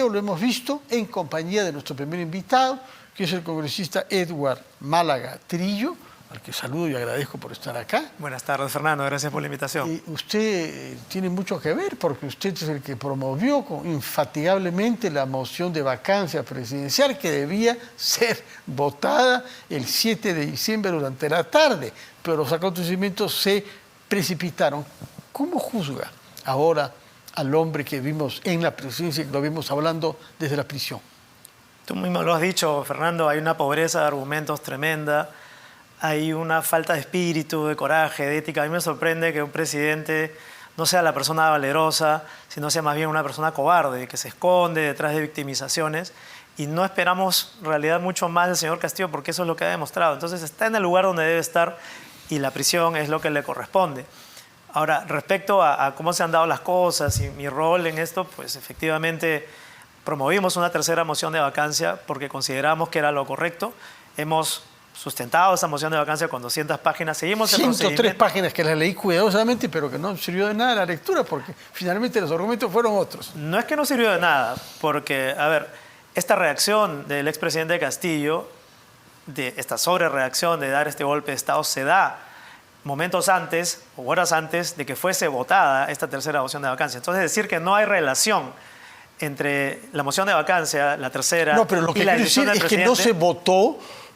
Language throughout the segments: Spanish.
Lo hemos visto en compañía de nuestro primer invitado, que es el congresista Edward Málaga Trillo, al que saludo y agradezco por estar acá. Buenas tardes, Fernando. Gracias por la invitación. Usted tiene mucho que ver porque usted es el que promovió infatigablemente la moción de vacancia presidencial que debía ser votada el 7 de diciembre durante la tarde, pero los acontecimientos se precipitaron. ¿Cómo juzga ahora al hombre que vimos en la presidencia, que lo vimos hablando desde la prisión? Tú mismo lo has dicho, Fernando, hay una pobreza de argumentos tremenda, hay una falta de espíritu, de coraje, de ética. A mí me sorprende que un presidente no sea la persona valerosa, sino sea más bien una persona cobarde, que se esconde detrás de victimizaciones, y no esperamos en realidad mucho más del señor Castillo porque eso es lo que ha demostrado. Entonces está en el lugar donde debe estar y la prisión es lo que le corresponde. Ahora, respecto a cómo se han dado las cosas y mi rol en esto, pues efectivamente promovimos una tercera moción de vacancia porque consideramos que era lo correcto. Hemos sustentado esa moción de vacancia con 200 páginas. Seguimos el 103 páginas que las leí cuidadosamente, pero que no sirvió de nada la lectura porque finalmente los argumentos fueron otros. No es que no sirvió de nada, porque, a ver, esta reacción del expresidente Castillo, de esta sobrereacción de dar este golpe de Estado, se da momentos antes o horas antes de que fuese votada esta tercera moción de vacancia. Entonces, decir que no hay relación entre la moción de vacancia, la tercera, no, pero lo que y la quiero decir decisión del es presidente... que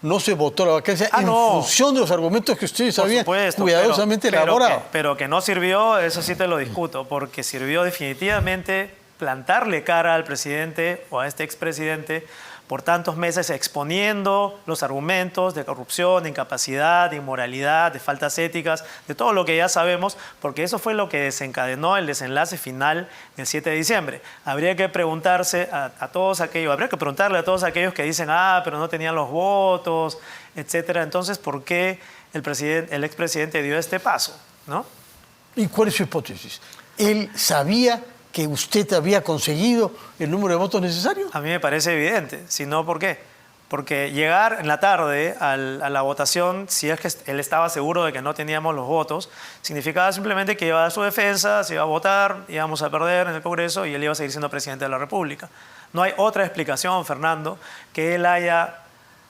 no se votó la vacancia en función de los argumentos que ustedes habían cuidadosamente elaborado. Pero que no sirvió, eso sí te lo discuto, porque sirvió definitivamente plantarle cara al presidente o a este expresidente por tantos meses exponiendo los argumentos de corrupción, de incapacidad, de inmoralidad, de faltas éticas, de todo lo que ya sabemos, porque eso fue lo que desencadenó el desenlace final del 7 de diciembre. Habría que preguntarse a todos aquellos, habría que preguntarle a todos aquellos que dicen, pero no tenían los votos, etcétera. Entonces, ¿por qué el expresidente dio este paso, ¿no? ¿Y cuál es su hipótesis? ¿Él sabía que usted había conseguido el número de votos necesarios? A mí me parece evidente, si no, ¿por qué? Porque llegar en la tarde a la votación, si es que él estaba seguro de que no teníamos los votos, significaba simplemente que iba a dar su defensa, se iba a votar, íbamos a perder en el Congreso y él iba a seguir siendo presidente de la República. No hay otra explicación, Fernando, que él haya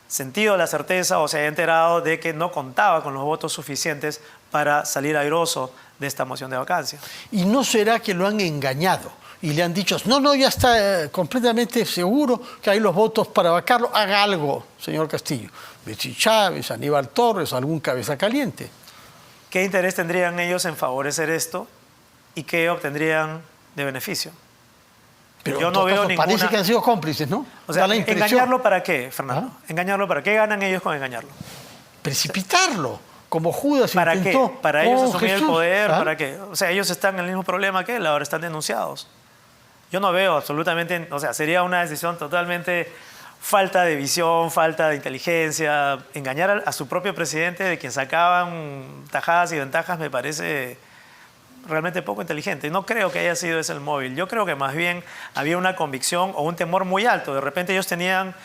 sentido la certeza o se haya enterado de que no contaba con los votos suficientes para salir airoso de esta moción de vacancia. ¿Y no será que lo han engañado y le han dicho, no, ya está completamente seguro que hay los votos para vacarlo, haga algo, señor Castillo? Betsy Chávez, Aníbal Torres, algún cabeza caliente. ¿Qué interés tendrían ellos en favorecer esto y qué obtendrían de beneficio? Pero yo no veo ninguna... Parece que han sido cómplices, ¿no? O sea, ¿engañarlo para qué, Fernando? ¿Engañarlo para qué? ¿Qué ganan ellos con engañarlo? Precipitarlo, como Judas ¿Para intentó qué? ¿Para ellos asumir Jesús? El poder? ¿Para qué? O sea, ellos están en el mismo problema que él, ahora están denunciados. Yo no veo absolutamente... O sea, sería una decisión totalmente falta de visión, falta de inteligencia. Engañar a su propio presidente de quien sacaban tajadas y ventajas me parece realmente poco inteligente. No creo que haya sido ese el móvil. Yo creo que más bien había una convicción o un temor muy alto. De repente ellos tenían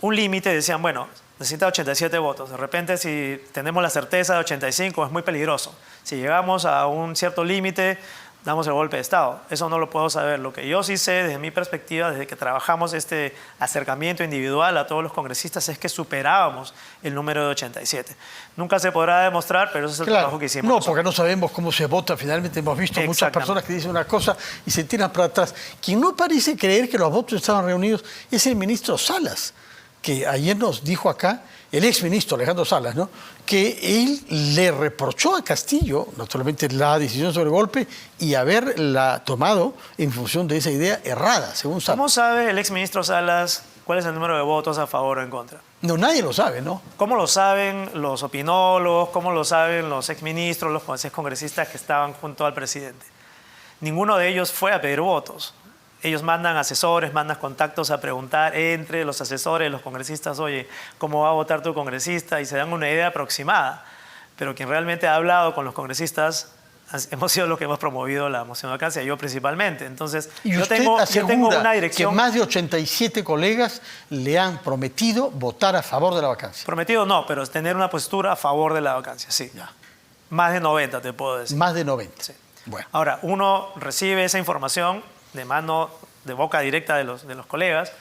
un límite, decían, bueno, necesita 87 votos. De repente, si tenemos la certeza de 85, es muy peligroso. Si llegamos a un cierto límite, damos el golpe de Estado. Eso no lo puedo saber. Lo que yo sí sé, desde mi perspectiva, desde que trabajamos este acercamiento individual a todos los congresistas, es que superábamos el número de 87. Nunca se podrá demostrar, pero ese es el trabajo que hicimos. No, porque no sabemos cómo se vota. Finalmente hemos visto muchas personas que dicen una cosa y se tiran para atrás. Quien no parece creer que los votos estaban reunidos es el ministro Salas, que ayer nos dijo acá, el exministro Alejandro Salas, ¿no?, que él le reprochó a Castillo, naturalmente, la decisión sobre el golpe y haberla tomado en función de esa idea errada, según Salas. ¿Cómo sabe el exministro Salas cuál es el número de votos a favor o en contra? No, nadie lo sabe, ¿no? ¿Cómo lo saben los opinólogos? ¿Cómo lo saben los exministros, los congresistas que estaban junto al presidente? Ninguno de ellos fue a pedir votos. Ellos mandan asesores, mandan contactos a preguntar entre los asesores, los congresistas, oye, ¿cómo va a votar tu congresista? Y se dan una idea aproximada. Pero quien realmente ha hablado con los congresistas hemos sido los que hemos promovido la moción de vacancia, yo principalmente. Entonces, yo tengo una dirección... que más de 87 colegas le han prometido votar a favor de la vacancia. Prometido no, pero tener una postura a favor de la vacancia, sí. Ya. Más de 90, te puedo decir. Más de 90. Sí. Bueno. Ahora, uno recibe esa información de mano de boca directa de los colegas,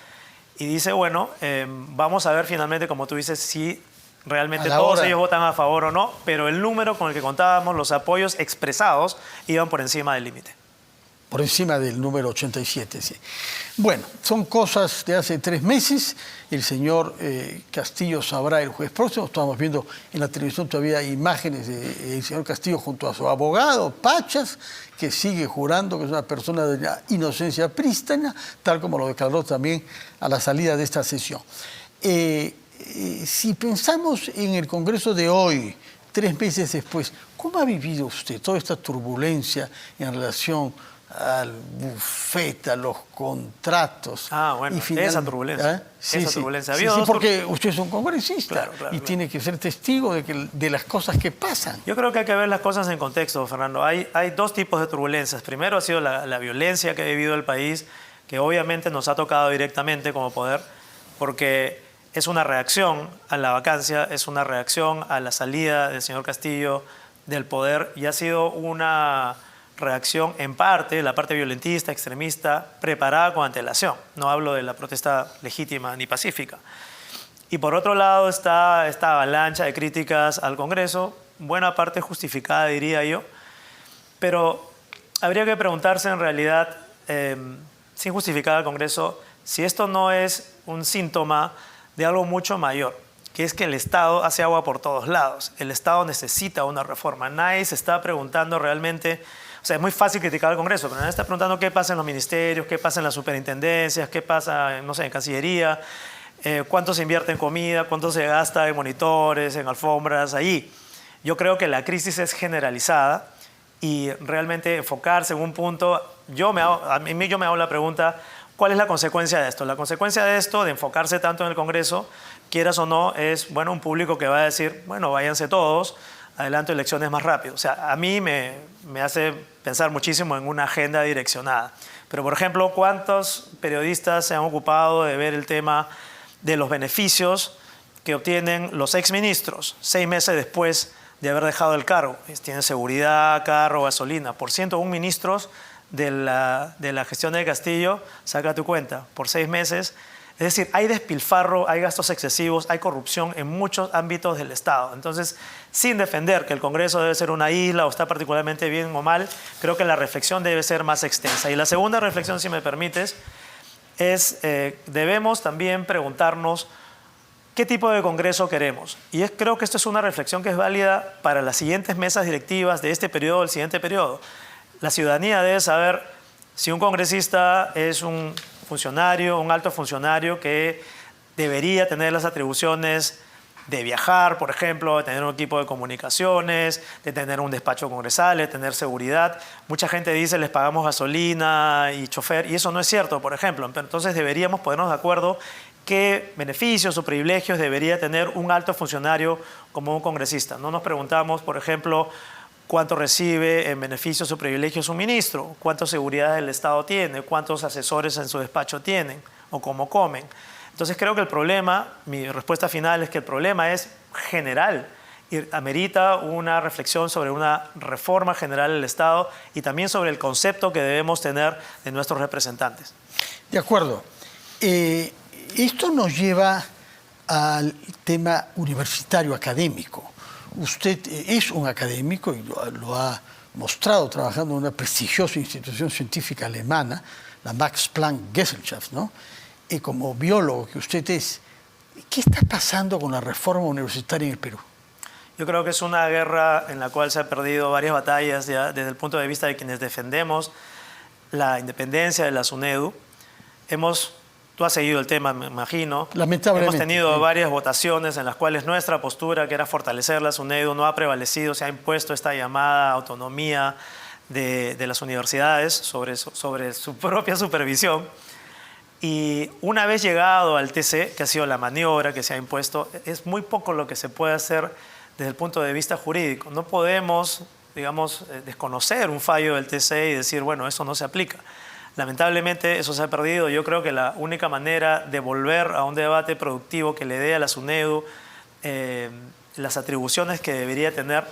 y dice, bueno, vamos a ver finalmente, como tú dices, si realmente todos ellos votan a favor o no, pero el número con el que contábamos, los apoyos expresados, iban por encima del límite. Por encima del número 87, sí. Bueno, son cosas de hace 3 meses. El señor Castillo sabrá el jueves próximo. Estamos viendo en la televisión todavía imágenes del señor Castillo junto a su abogado, Pachas, que sigue jurando que es una persona de la inocencia prístina, tal como lo declaró también a la salida de esta sesión. Si pensamos en el Congreso de hoy, 3 meses después, ¿cómo ha vivido usted toda esta turbulencia en relación al bufete, a los contratos? Bueno, esa turbulencia. Esa turbulencia. Sí, porque usted es un congresista y tiene que ser testigo de las cosas que pasan. Yo creo que hay que ver las cosas en contexto, Fernando. Hay 2 tipos de turbulencias. Primero ha sido la violencia que ha vivido el país, que obviamente nos ha tocado directamente como poder, porque es una reacción a la vacancia, es una reacción a la salida del señor Castillo del poder, y ha sido una reacción en parte, la parte violentista, extremista, preparada con antelación. No hablo de la protesta legítima ni pacífica. Y por otro lado está esta avalancha de críticas al Congreso, buena parte justificada, diría yo, pero habría que preguntarse en realidad, sin justificar al Congreso, si esto no es un síntoma de algo mucho mayor, que es que el Estado hace agua por todos lados. El Estado necesita una reforma. Nadie se está preguntando realmente. O sea, es muy fácil criticar al Congreso, pero nadie está preguntando qué pasa en los ministerios, qué pasa en las superintendencias, qué pasa, no sé, en Cancillería, cuánto se invierte en comida, cuánto se gasta en monitores, en alfombras, allí. Yo creo que la crisis es generalizada y realmente enfocarse en un punto, yo me hago la pregunta, ¿cuál es la consecuencia de esto? La consecuencia de esto, de enfocarse tanto en el Congreso, quieras o no, es, bueno, un público que va a decir, bueno, váyanse todos, adelanto elecciones más rápido. O sea, a mí me hace pensar muchísimo en una agenda direccionada. Pero, por ejemplo, ¿cuántos periodistas se han ocupado de ver el tema de los beneficios que obtienen los exministros 6 meses después de haber dejado el cargo? Tienen seguridad, carro, gasolina. Por 101 ministros de la gestión de Castillo, saca tu cuenta, por 6 meses. Es decir, hay despilfarro, hay gastos excesivos, hay corrupción en muchos ámbitos del Estado. Entonces, sin defender que el Congreso debe ser una isla o está particularmente bien o mal, creo que la reflexión debe ser más extensa. Y la segunda reflexión, si me permites, es debemos también preguntarnos qué tipo de Congreso queremos. Y creo que esto es una reflexión que es válida para las siguientes mesas directivas de este periodo o el siguiente periodo. La ciudadanía debe saber si un congresista es un funcionario, un alto funcionario que debería tener las atribuciones de viajar, por ejemplo, de tener un equipo de comunicaciones, de tener un despacho congresal, de tener seguridad. Mucha gente dice les pagamos gasolina y chofer, y eso no es cierto, por ejemplo. Entonces deberíamos ponernos de acuerdo qué beneficios o privilegios debería tener un alto funcionario como un congresista. No nos preguntamos, por ejemplo, cuánto recibe en beneficios o privilegios un ministro, cuánta seguridad el Estado tiene, cuántos asesores en su despacho tienen o cómo comen. Entonces creo que el problema, mi respuesta final es que el problema es general y amerita una reflexión sobre una reforma general del Estado y también sobre el concepto que debemos tener de nuestros representantes. De acuerdo. Esto nos lleva al tema universitario académico. Usted es un académico y lo ha mostrado trabajando en una prestigiosa institución científica alemana, la Max Planck Gesellschaft, ¿no? Y como biólogo que usted es, ¿qué está pasando con la reforma universitaria en el Perú? Yo creo que es una guerra en la cual se han perdido varias batallas ya desde el punto de vista de quienes defendemos la independencia de la SUNEDU. Tú has seguido el tema, me imagino. Lamentablemente. Hemos tenido varias votaciones en las cuales nuestra postura, que era fortalecer la SUNEDU, no ha prevalecido. Se ha impuesto esta llamada autonomía de las universidades sobre su propia supervisión. Y una vez llegado al TC, que ha sido la maniobra que se ha impuesto, es muy poco lo que se puede hacer desde el punto de vista jurídico. No podemos, digamos, desconocer un fallo del TC y decir, bueno, eso no se aplica. Lamentablemente eso se ha perdido. Yo creo que la única manera de volver a un debate productivo que le dé a la SUNEDU las atribuciones que debería tener,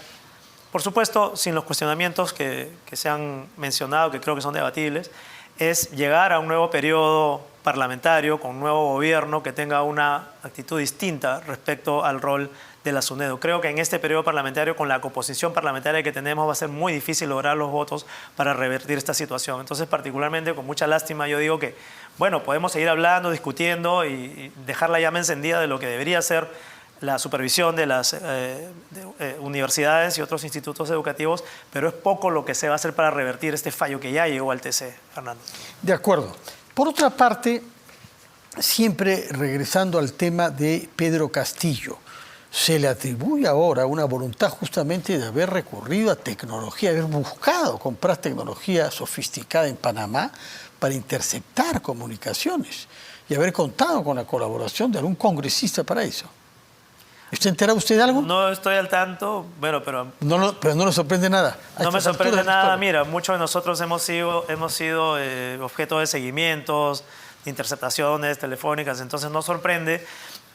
por supuesto, sin los cuestionamientos que se han mencionado, que creo que son debatibles, es llegar a un nuevo periodo parlamentario con un nuevo gobierno que tenga una actitud distinta respecto al rol de la SUNEDU. Creo que en este periodo parlamentario, con la composición parlamentaria que tenemos, va a ser muy difícil lograr los votos para revertir esta situación. Entonces, particularmente, con mucha lástima, yo digo que, bueno, podemos seguir hablando, discutiendo y dejar la llama encendida de lo que debería ser la supervisión de las universidades y otros institutos educativos, pero es poco lo que se va a hacer para revertir este fallo que ya llegó al TC, Fernando. De acuerdo. Por otra parte, siempre regresando al tema de Pedro Castillo, se le atribuye ahora una voluntad justamente de haber recurrido a tecnología, haber buscado comprar tecnología sofisticada en Panamá para interceptar comunicaciones y haber contado con la colaboración de algún congresista para eso. ¿Está enterado usted de algo? No estoy al tanto, bueno, pero no le sorprende nada. No me sorprende nada. Mira, muchos de nosotros hemos sido objeto de seguimientos, de interceptaciones telefónicas, entonces no sorprende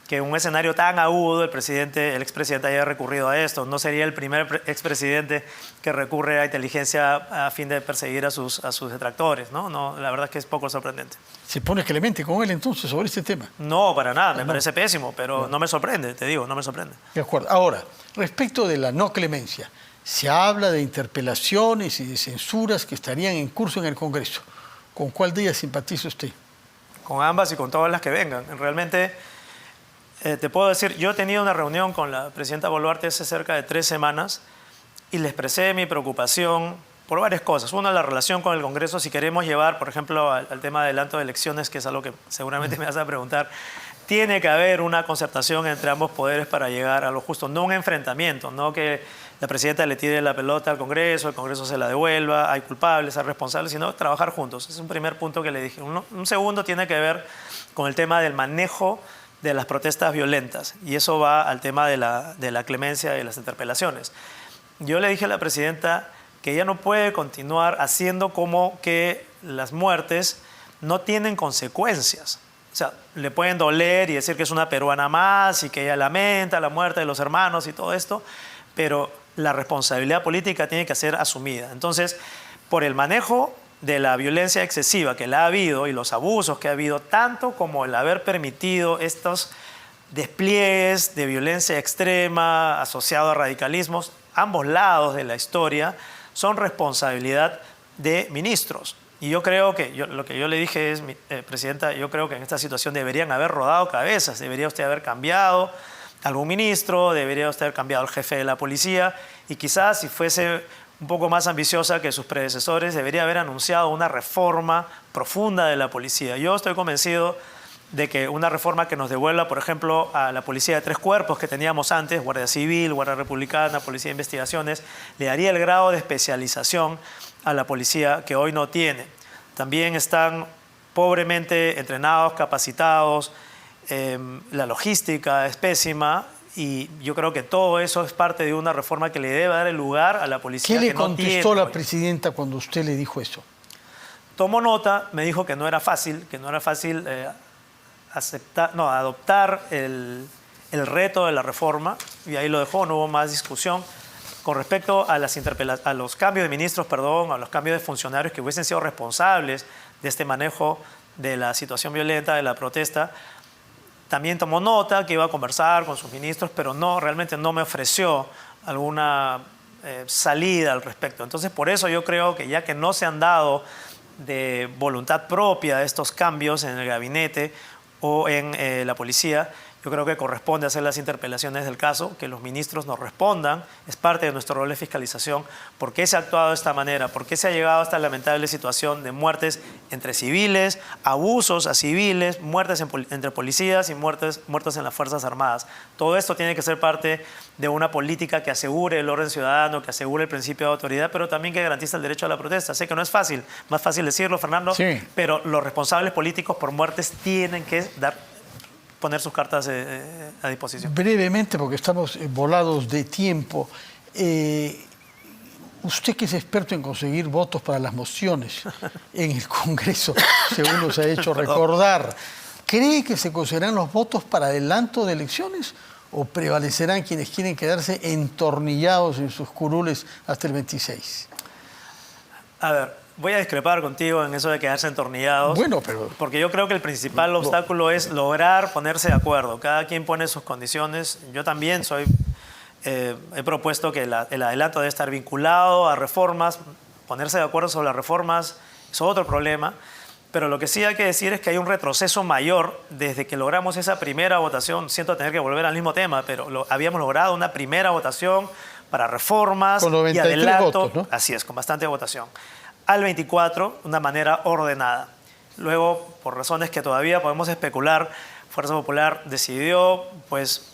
que un escenario tan agudo el expresidente haya recurrido a esto. No sería el primer expresidente que recurre a inteligencia a fin de perseguir a sus detractores, ¿no? No, la verdad es que es poco sorprendente. ¿Se pone clemente con él entonces sobre este tema? No, para nada, me parece pésimo, pero no me sorprende, te digo, no me sorprende. De acuerdo. Ahora, respecto de la no clemencia, se habla de interpelaciones y de censuras que estarían en curso en el Congreso. ¿Con cuál de ellas simpatiza usted? Con ambas y con todas las que vengan. Realmente, te puedo decir, yo he tenido una reunión con la presidenta Boluarte hace cerca de 3 semanas y le expresé mi preocupación por varias cosas. Una, la relación con el Congreso, si queremos llevar, por ejemplo, al tema de adelanto de elecciones, que es algo que seguramente me vas a preguntar, tiene que haber una concertación entre ambos poderes para llegar a lo justo, no un enfrentamiento, no que la presidenta le tire la pelota al Congreso, el Congreso se la devuelva, hay culpables, hay responsables, sino trabajar juntos. Es un primer punto que le dije. Un segundo tiene que ver con el tema del manejo de las protestas violentas, y eso va al tema de la clemencia y las interpelaciones. Yo le dije a la presidenta que ella no puede continuar haciendo como que las muertes no tienen consecuencias. O sea, le pueden doler y decir que es una peruana más y que ella lamenta la muerte de los hermanos y todo esto, pero la responsabilidad política tiene que ser asumida. Entonces, por el manejo de la violencia excesiva que la ha habido y los abusos que ha habido, tanto como el haber permitido estos despliegues de violencia extrema asociados a radicalismos, ambos lados de la historia son responsabilidad de ministros. Y yo creo que, lo que yo le dije es, presidenta, yo creo que en esta situación deberían haber rodado cabezas, debería usted haber cambiado algún ministro, debería usted haber cambiado al jefe de la policía y quizás si fuese un poco más ambiciosa que sus predecesores, debería haber anunciado una reforma profunda de la policía. Yo estoy convencido de que una reforma que nos devuelva, por ejemplo, a la policía de 3 cuerpos que teníamos antes, Guardia Civil, Guardia Republicana, Policía de Investigaciones, le daría el grado de especialización a la policía que hoy no tiene. También están pobremente entrenados, capacitados, la logística es pésima y yo creo que todo eso es parte de una reforma que le debe dar el lugar a la policía. ¿Qué le contestó la presidenta cuando usted le dijo eso? Tomó nota, me dijo que no era fácil, adoptar el reto de la reforma y ahí lo dejó, no hubo más discusión. Con respecto a los cambios de ministros, a los cambios de funcionarios que hubiesen sido responsables de este manejo de la situación violenta, de la protesta, también tomó nota que iba a conversar con sus ministros, pero realmente no me ofreció alguna salida al respecto. Entonces, por eso yo creo que ya que no se han dado de voluntad propia estos cambios en el gabinete o en la policía, yo creo que corresponde hacer las interpelaciones del caso, que los ministros nos respondan, es parte de nuestro rol de fiscalización, por qué se ha actuado de esta manera, por qué se ha llegado a esta lamentable situación de muertes entre civiles, abusos a civiles, muertes entre policías y muertes en las Fuerzas Armadas. Todo esto tiene que ser parte de una política que asegure el orden ciudadano, que asegure el principio de autoridad, pero también que garantiza el derecho a la protesta. Sé que no es fácil, más fácil decirlo, Fernando, sí, pero los responsables políticos por muertes tienen que poner sus cartas a disposición. Brevemente, porque estamos volados de tiempo, usted que es experto en conseguir votos para las mociones en el Congreso, según nos ha hecho recordar, ¿cree que se conseguirán los votos para adelanto de elecciones o prevalecerán quienes quieren quedarse entornillados en sus curules hasta el 26? A ver, voy a discrepar contigo en eso de quedarse entornillados. Bueno, pero... Porque yo creo que el principal obstáculo es lograr ponerse de acuerdo. Cada quien pone sus condiciones. Yo también he propuesto que el adelanto debe estar vinculado a reformas. Ponerse de acuerdo sobre las reformas es otro problema. Pero lo que sí hay que decir es que hay un retroceso mayor desde que logramos esa primera votación. Siento tener que volver al mismo tema, pero habíamos logrado una primera votación para reformas con 93 y adelanto. votos, ¿no? Así es, con bastante votación. Al 24, de una manera ordenada. Luego, por razones que todavía podemos especular, Fuerza Popular decidió, pues,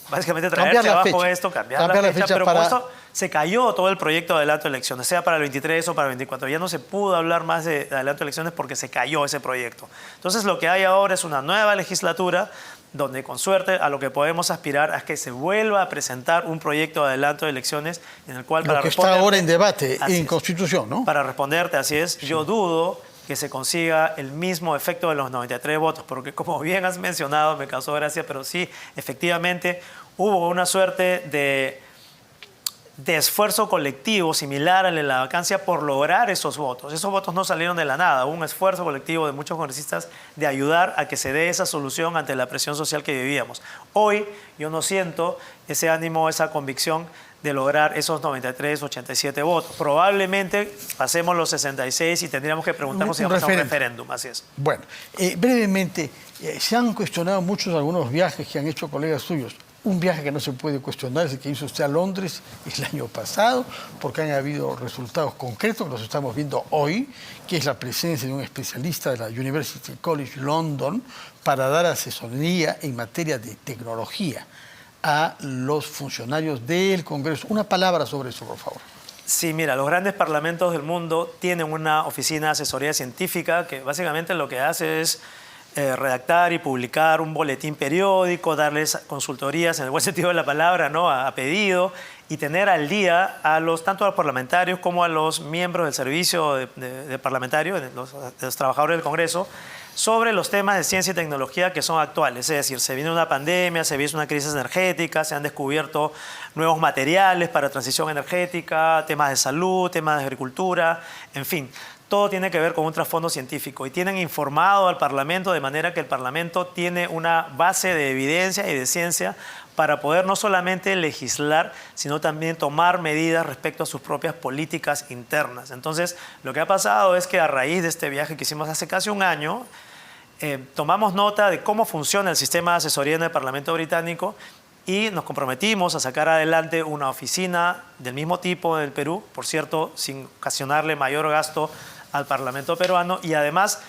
básicamente traerse abajo esto, cambiar la fecha, pero con esto se cayó todo el proyecto de adelanto de elecciones, sea para el 23 o para el 24. Ya no se pudo hablar más de adelanto de elecciones porque se cayó ese proyecto. Entonces, lo que hay ahora es una nueva legislatura donde, con suerte, a lo que podemos aspirar es que se vuelva a presentar un proyecto de adelanto de elecciones en el cual... Lo que está ahora en debate en Constitución, ¿no? Para responderte, así es, sí. Yo dudo que se consiga el mismo efecto de los 93 votos, porque como bien has mencionado, me causó gracia, pero sí, efectivamente, hubo una suerte de esfuerzo colectivo similar al de la vacancia por lograr esos votos. Esos votos no salieron de la nada, hubo un esfuerzo colectivo de muchos congresistas de ayudar a que se dé esa solución ante la presión social que vivíamos. Hoy yo no siento ese ánimo, esa convicción de lograr esos 93, 87 votos. Probablemente pasemos los 66 y tendríamos que preguntarnos si vamos a un referéndum. Así es. Bueno, brevemente, se han cuestionado muchos algunos viajes que han hecho colegas suyos. Un viaje que no se puede cuestionar es el que hizo usted a Londres el año pasado, porque han habido resultados concretos que los estamos viendo hoy, que es la presencia de un especialista de la University College London para dar asesoría en materia de tecnología a los funcionarios del Congreso. Una palabra sobre eso, por favor. Sí, mira, los grandes parlamentos del mundo tienen una oficina de asesoría científica que básicamente lo que hace es redactar y publicar un boletín periódico, darles consultorías en el buen sentido de la palabra, ¿no? a pedido, y tener al día tanto a los parlamentarios como a los miembros del servicio de parlamentario, de los trabajadores del Congreso, sobre los temas de ciencia y tecnología que son actuales. Es decir, se viene una pandemia, se viene una crisis energética, se han descubierto nuevos materiales para transición energética, temas de salud, temas de agricultura, en fin. Todo tiene que ver con un trasfondo científico y tienen informado al Parlamento de manera que el Parlamento tiene una base de evidencia y de ciencia para poder no solamente legislar, sino también tomar medidas respecto a sus propias políticas internas. Entonces, lo que ha pasado es que a raíz de este viaje que hicimos hace casi un año, tomamos nota de cómo funciona el sistema de asesoría en el Parlamento británico y nos comprometimos a sacar adelante una oficina del mismo tipo del Perú, por cierto, sin ocasionarle mayor gasto al Parlamento peruano, y además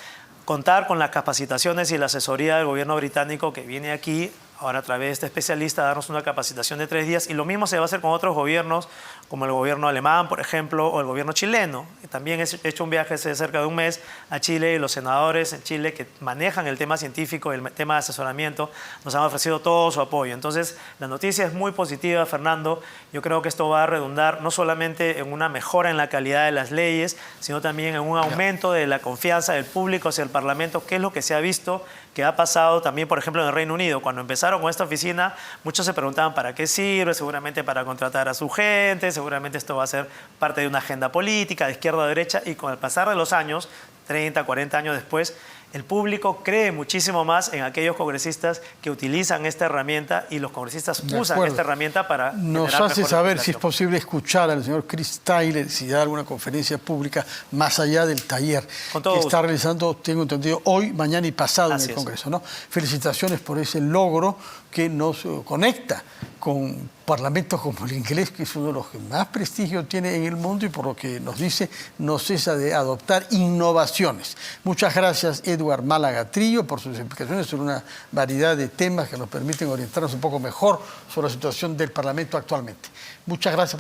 contar con las capacitaciones y la asesoría del gobierno británico que viene aquí ahora a través de este especialista a darnos una capacitación de 3 días, y lo mismo se va a hacer con otros gobiernos, como el gobierno alemán, por ejemplo, o el gobierno chileno. También he hecho un viaje hace cerca de un mes a Chile, y los senadores en Chile que manejan el tema científico, el tema de asesoramiento, nos han ofrecido todo su apoyo. Entonces, la noticia es muy positiva, Fernando. Yo creo que esto va a redundar no solamente en una mejora en la calidad de las leyes, sino también en un aumento de la confianza del público hacia el Parlamento, que es lo que se ha visto que ha pasado también, por ejemplo, en el Reino Unido. Cuando empezaron con esta oficina, muchos se preguntaban para qué sirve, seguramente para contratar a su gente, seguramente esto va a ser parte de una agenda política de izquierda a derecha, y con el pasar de los años, 30, 40 años después, el público cree muchísimo más en aquellos congresistas que utilizan esta herramienta, y los congresistas usan esta herramienta para... Nos hace saber si es posible escuchar al señor Chris Tyler, si da alguna conferencia pública más allá del taller que está realizando, tengo entendido, hoy, mañana y pasado en el Congreso, ¿no? Felicitaciones por ese logro que nos conecta con parlamentos como el inglés, que es uno de los que más prestigio tiene en el mundo, y por lo que nos dice, no cesa de adoptar innovaciones. Muchas gracias, Edward Málaga Trillo, por sus explicaciones sobre una variedad de temas que nos permiten orientarnos un poco mejor sobre la situación del Parlamento actualmente. Muchas gracias por